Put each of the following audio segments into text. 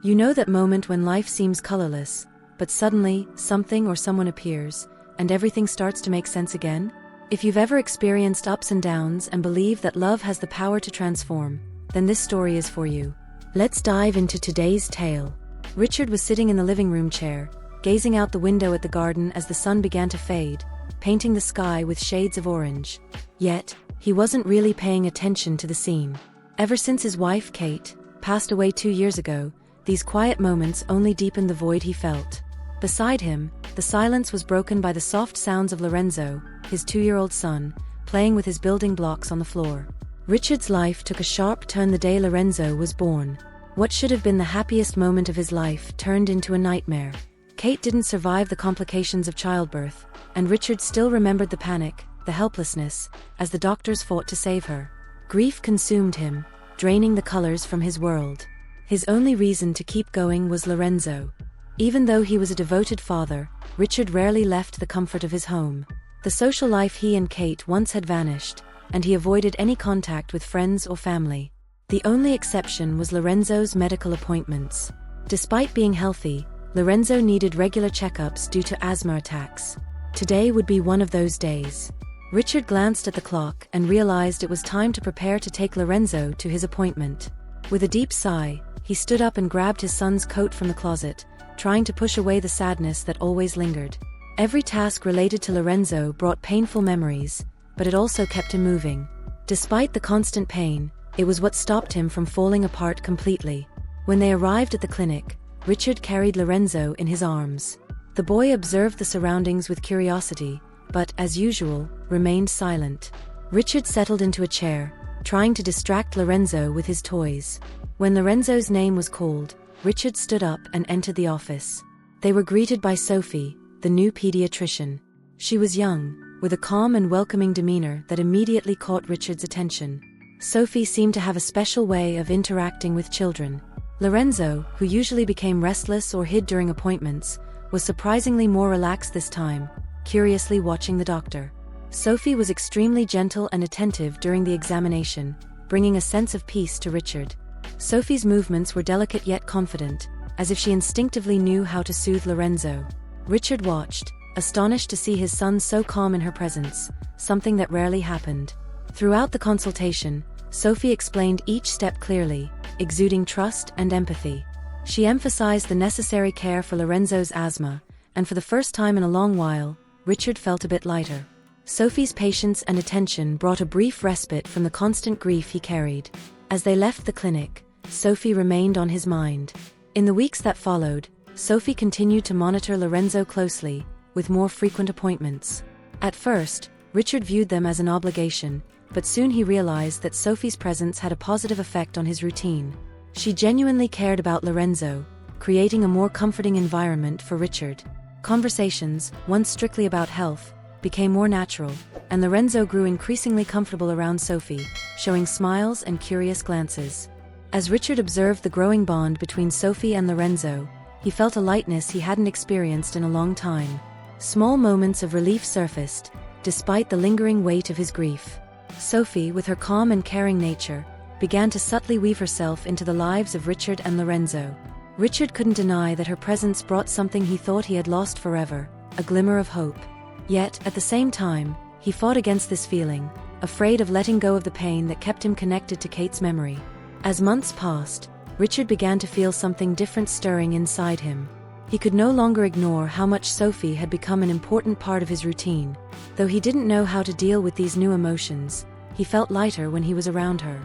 You know that moment when life seems colorless, but suddenly, something or someone appears, and everything starts to make sense again? If you've ever experienced ups and downs and believe that love has the power to transform, then this story is for you. Let's dive into today's tale. Richard was sitting in the living room chair, gazing out the window at the garden as the sun began to fade, painting the sky with shades of orange. Yet, he wasn't really paying attention to the scene. Ever since his wife, Kate, passed away 2 years ago, these quiet moments only deepened the void he felt. Beside him, the silence was broken by the soft sounds of Lorenzo, his 2-year-old son, playing with his building blocks on the floor. Richard's life took a sharp turn the day Lorenzo was born. What should have been the happiest moment of his life turned into a nightmare. Kate didn't survive the complications of childbirth, and Richard still remembered the panic, the helplessness, as the doctors fought to save her. Grief consumed him, draining the colors from his world. His only reason to keep going was Lorenzo. Even though he was a devoted father, Richard rarely left the comfort of his home. The social life he and Kate once had vanished, and he avoided any contact with friends or family. The only exception was Lorenzo's medical appointments. Despite being healthy, Lorenzo needed regular checkups due to asthma attacks. Today would be one of those days. Richard glanced at the clock and realized it was time to prepare to take Lorenzo to his appointment. With a deep sigh, he stood up and grabbed his son's coat from the closet, trying to push away the sadness that always lingered. Every task related to Lorenzo brought painful memories, but it also kept him moving. Despite the constant pain, it was what stopped him from falling apart completely. When they arrived at the clinic, Richard carried Lorenzo in his arms. The boy observed the surroundings with curiosity, but, as usual, remained silent. Richard settled into a chair, trying to distract Lorenzo with his toys. When Lorenzo's name was called, Richard stood up and entered the office. They were greeted by Sophie, the new pediatrician. She was young, with a calm and welcoming demeanor that immediately caught Richard's attention. Sophie seemed to have a special way of interacting with children. Lorenzo, who usually became restless or hid during appointments, was surprisingly more relaxed this time, curiously watching the doctor. Sophie was extremely gentle and attentive during the examination, bringing a sense of peace to Richard. Sophie's movements were delicate yet confident, as if she instinctively knew how to soothe Lorenzo. Richard watched, astonished to see his son so calm in her presence, something that rarely happened. Throughout the consultation, Sophie explained each step clearly, exuding trust and empathy. She emphasized the necessary care for Lorenzo's asthma, and for the first time in a long while, Richard felt a bit lighter. Sophie's patience and attention brought a brief respite from the constant grief he carried. As they left the clinic, Sophie remained on his mind. In the weeks that followed, Sophie continued to monitor Lorenzo closely, with more frequent appointments. At first, Richard viewed them as an obligation, but soon he realized that Sophie's presence had a positive effect on his routine. She genuinely cared about Lorenzo, creating a more comforting environment for Richard. Conversations, once strictly about health, became more natural, and Lorenzo grew increasingly comfortable around Sophie, showing smiles and curious glances. As Richard observed the growing bond between Sophie and Lorenzo, he felt a lightness he hadn't experienced in a long time. Small moments of relief surfaced, despite the lingering weight of his grief. Sophie, with her calm and caring nature, began to subtly weave herself into the lives of Richard and Lorenzo. Richard couldn't deny that her presence brought something he thought he had lost forever, a glimmer of hope. Yet, at the same time, he fought against this feeling, afraid of letting go of the pain that kept him connected to Kate's memory. As months passed, Richard began to feel something different stirring inside him. He could no longer ignore how much Sophie had become an important part of his routine. Though he didn't know how to deal with these new emotions, he felt lighter when he was around her.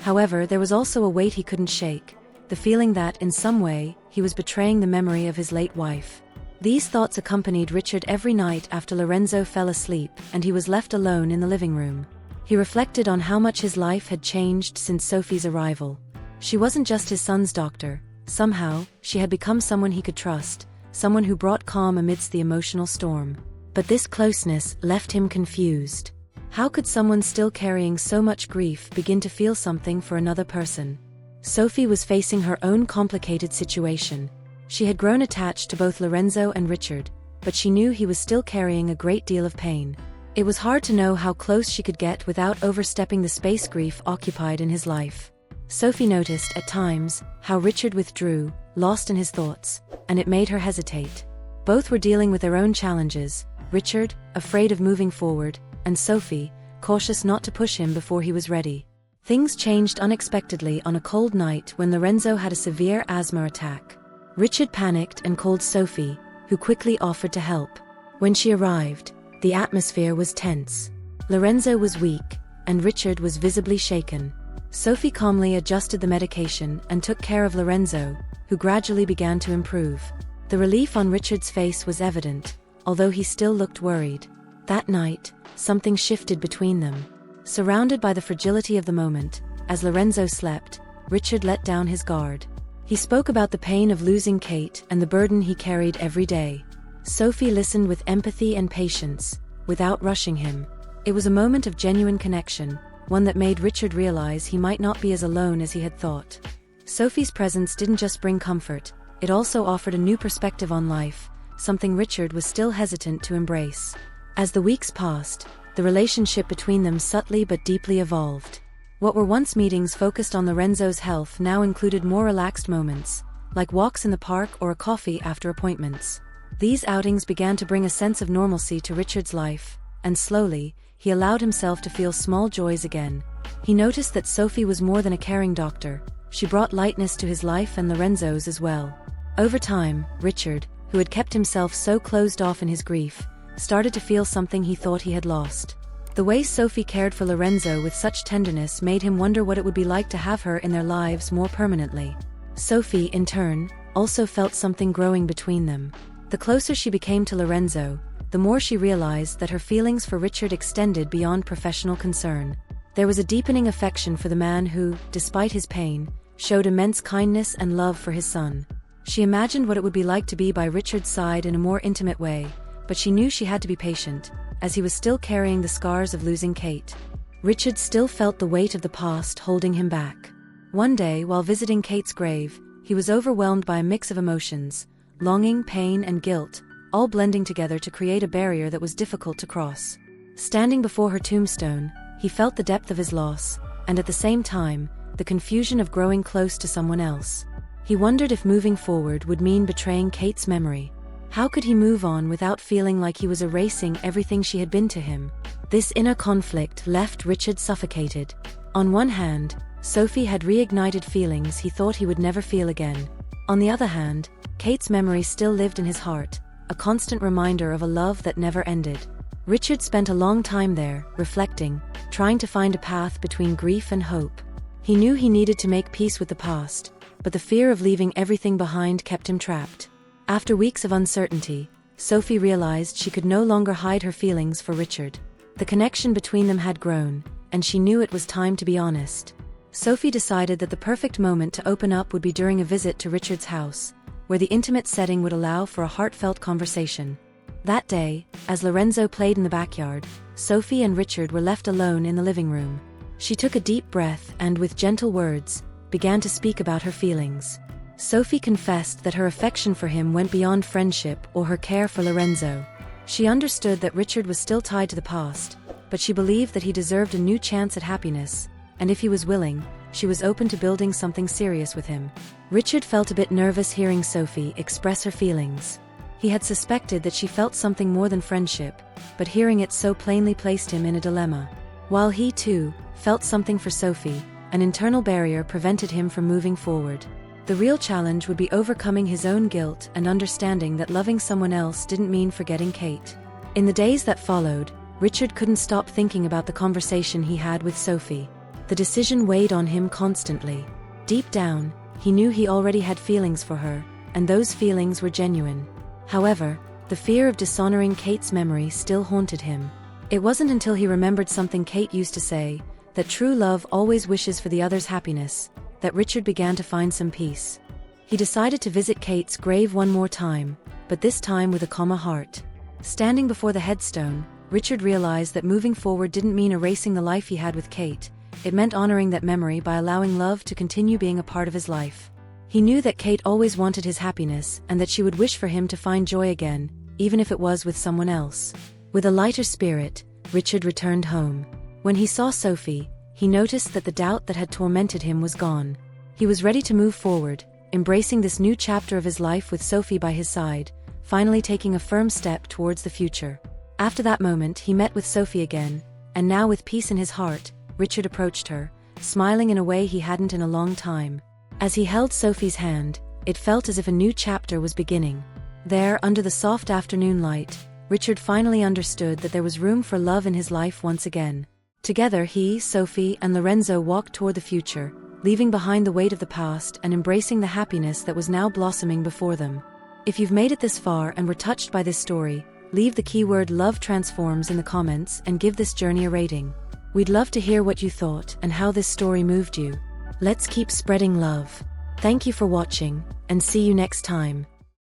However, there was also a weight he couldn't shake, the feeling that, in some way, he was betraying the memory of his late wife. These thoughts accompanied Richard every night after Lorenzo fell asleep and he was left alone in the living room. He reflected on how much his life had changed since Sophie's arrival. She wasn't just his son's doctor. Somehow, she had become someone he could trust, someone who brought calm amidst the emotional storm. But this closeness left him confused. How could someone still carrying so much grief begin to feel something for another person? Sophie was facing her own complicated situation. She had grown attached to both Lorenzo and Richard, but she knew he was still carrying a great deal of pain. It was hard to know how close she could get without overstepping the space grief occupied in his life. Sophie noticed, at times, how Richard withdrew, lost in his thoughts, and it made her hesitate. Both were dealing with their own challenges, Richard, afraid of moving forward, and Sophie, cautious not to push him before he was ready. Things changed unexpectedly on a cold night when Lorenzo had a severe asthma attack. Richard panicked and called Sophie, who quickly offered to help. When she arrived, the atmosphere was tense. Lorenzo was weak, and Richard was visibly shaken. Sophie calmly adjusted the medication and took care of Lorenzo, who gradually began to improve. The relief on Richard's face was evident, although he still looked worried. That night, something shifted between them. Surrounded by the fragility of the moment, as Lorenzo slept, Richard let down his guard. He spoke about the pain of losing Kate and the burden he carried every day. Sophie listened with empathy and patience, without rushing him. It was a moment of genuine connection, one that made Richard realize he might not be as alone as he had thought. Sophie's presence didn't just bring comfort, it also offered a new perspective on life, something Richard was still hesitant to embrace. As the weeks passed, the relationship between them subtly but deeply evolved. What were once meetings focused on Lorenzo's health now included more relaxed moments, like walks in the park or a coffee after appointments. These outings began to bring a sense of normalcy to Richard's life, and slowly, he allowed himself to feel small joys again. He noticed that Sophie was more than a caring doctor, she brought lightness to his life and Lorenzo's as well. Over time, Richard, who had kept himself so closed off in his grief, started to feel something he thought he had lost. The way Sophie cared for Lorenzo with such tenderness made him wonder what it would be like to have her in their lives more permanently. Sophie, in turn, also felt something growing between them. The closer she became to Lorenzo, the more she realized that her feelings for Richard extended beyond professional concern. There was a deepening affection for the man who, despite his pain, showed immense kindness and love for his son. She imagined what it would be like to be by Richard's side in a more intimate way, but she knew she had to be patient, as he was still carrying the scars of losing Kate. Richard still felt the weight of the past holding him back. One day, while visiting Kate's grave, he was overwhelmed by a mix of emotions, longing, pain, and guilt, all blending together to create a barrier that was difficult to cross. Standing before her tombstone, he felt the depth of his loss, and at the same time, the confusion of growing close to someone else. He wondered if moving forward would mean betraying Kate's memory. How could he move on without feeling like he was erasing everything she had been to him? This inner conflict left Richard suffocated. On one hand, Sophie had reignited feelings he thought he would never feel again. On the other hand, Kate's memory still lived in his heart, a constant reminder of a love that never ended. Richard spent a long time there, reflecting, trying to find a path between grief and hope. He knew he needed to make peace with the past, but the fear of leaving everything behind kept him trapped. After weeks of uncertainty, Sophie realized she could no longer hide her feelings for Richard. The connection between them had grown, and she knew it was time to be honest. Sophie decided that the perfect moment to open up would be during a visit to Richard's house, where the intimate setting would allow for a heartfelt conversation. That day, as Lorenzo played in the backyard, Sophie and Richard were left alone in the living room. She took a deep breath and, with gentle words, began to speak about her feelings. Sophie confessed that her affection for him went beyond friendship or her care for Lorenzo. She understood that Richard was still tied to the past, but she believed that he deserved a new chance at happiness, and if he was willing, she was open to building something serious with him. Richard felt a bit nervous hearing Sophie express her feelings. He had suspected that she felt something more than friendship, but hearing it so plainly placed him in a dilemma. While he, too, felt something for Sophie, an internal barrier prevented him from moving forward. The real challenge would be overcoming his own guilt and understanding that loving someone else didn't mean forgetting Kate. In the days that followed, Richard couldn't stop thinking about the conversation he had with Sophie. The decision weighed on him constantly. Deep down, he knew he already had feelings for her, and those feelings were genuine. However, the fear of dishonoring Kate's memory still haunted him. It wasn't until he remembered something Kate used to say, that true love always wishes for the other's happiness, that Richard began to find some peace. He decided to visit Kate's grave one more time, but this time with a calmer heart. Standing before the headstone, Richard realized that moving forward didn't mean erasing the life he had with Kate, it meant honoring that memory by allowing love to continue being a part of his life. He knew that Kate always wanted his happiness and that she would wish for him to find joy again, even if it was with someone else. With a lighter spirit, Richard returned home. When he saw Sophie, he noticed that the doubt that had tormented him was gone. He was ready to move forward, embracing this new chapter of his life with Sophie by his side, finally taking a firm step towards the future. After that moment, he met with Sophie again, and now with peace in his heart, Richard approached her, smiling in a way he hadn't in a long time. As he held Sophie's hand, it felt as if a new chapter was beginning. There, under the soft afternoon light, Richard finally understood that there was room for love in his life once again. Together he, Sophie, and Lorenzo walked toward the future, leaving behind the weight of the past and embracing the happiness that was now blossoming before them. If you've made it this far and were touched by this story, leave the keyword Love Transforms in the comments and give this journey a rating. We'd love to hear what you thought and how this story moved you. Let's keep spreading love. Thank you for watching, and see you next time.